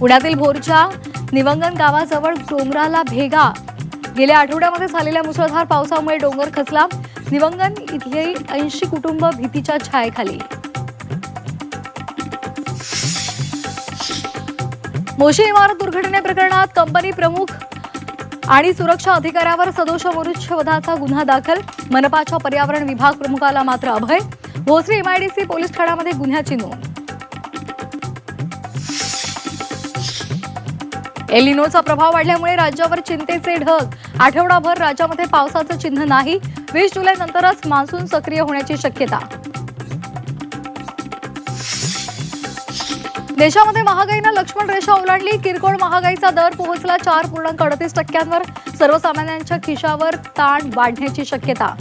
पुण्यातील भोरच्या निवंगन गावाजवळ डोंगराला भेगा. गेल्या आठवड्यामध्ये झालेल्या मुसळधार पावसामुळे डोंगर खचला. निवंगन इथली 80 कुटुंब भीतीच्या छायेखाली. मोशी इमारत दुर्घटनेप्रकरणात कंपनी प्रमुख आणि सुरक्षा अधिकाऱ्यावर सदोष मनुष्यवधाचा गुन्हा दाखल. मनपाच्या पर्यावरण विभाग प्रमुखाला मात्र अभय. भोसरी एमआयडीसी पोलीस ठाण्यामध्ये गुन्ह्याची नोंद. एल निनोचा प्रभाव वाढल्यामुळे राज्यावर चिंतेचे ढग. आठवडाभर राज्यामध्ये पावसाचं चिन्ह नाही. 20 जुलैनंतरच मान्सून सक्रिय होण्याची शक्यता. देशामध्ये महागाईनं लक्ष्मण रेषा ओलांडली. किरकोळ महागाईचा दर पोहोचला 4.38%. सर्वसामान्यांच्या खिशावर ताण वाढण्याची शक्यता.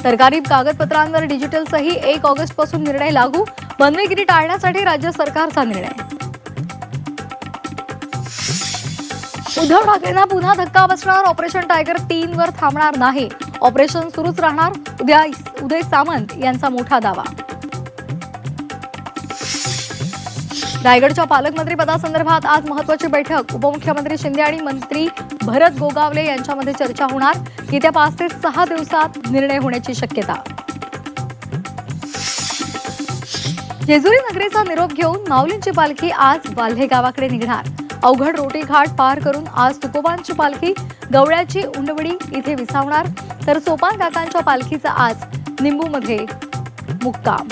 सरकारी कागदपत्रांवर डिजिटल सही 1 ऑगस्टपासून निर्णय लागू. बनवेगिरी टाळण्यासाठी राज्य सरकारचा निर्णय. उद्धव ठाकरेंना पुन्हा धक्का बसणार. ऑपरेशन टायगर 3 वर थांबणार नाही. ऑपरेशन सुरूच राहणार. उदय सामंत यांचा मोठा दावा. रायगडच्या पालकमंत्री पदासंदर्भात आज महत्त्वाची बैठक. उपमुख्यमंत्री शिंदे आणि मंत्री भरत गोगावले यांच्यामध्ये चर्चा होणार. येत्या 5 ते 6 दिवसात निर्णय होण्याची शक्यता. जेजुरी नगरीचा निरोप घेऊन माऊलींची पालखी आज वाल्हे गावाकडे निघणार. अवघड रोटी घाट पार करून आज तुकोबांची पालखी गवळ्याची उंडवडी इथे विसावणार. तर सोपान काकांच्या पालखीचा आज निंबूमध्ये मुक्काम.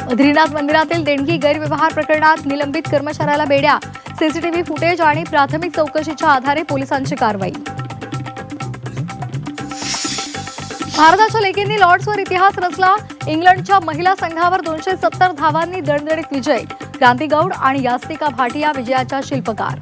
बद्रीनाथ मंदिरातील देणगी गैरव्यवहार प्रकरणात निलंबित कर्मचाऱ्याला बेड्या. सीसीटीव्ही फुटेज आणि प्राथमिक चौकशीच्या आधारे पोलिसांची कारवाई. भारताच्या लेकींनी लॉर्ड्सवर इतिहास रचला. इंग्लंडच्या महिला संघावर 270 धावांनी दणदणीत विजय. क्रांती गौड आणि यास्तिका भाटिया विजयाच्या शिल्पकार.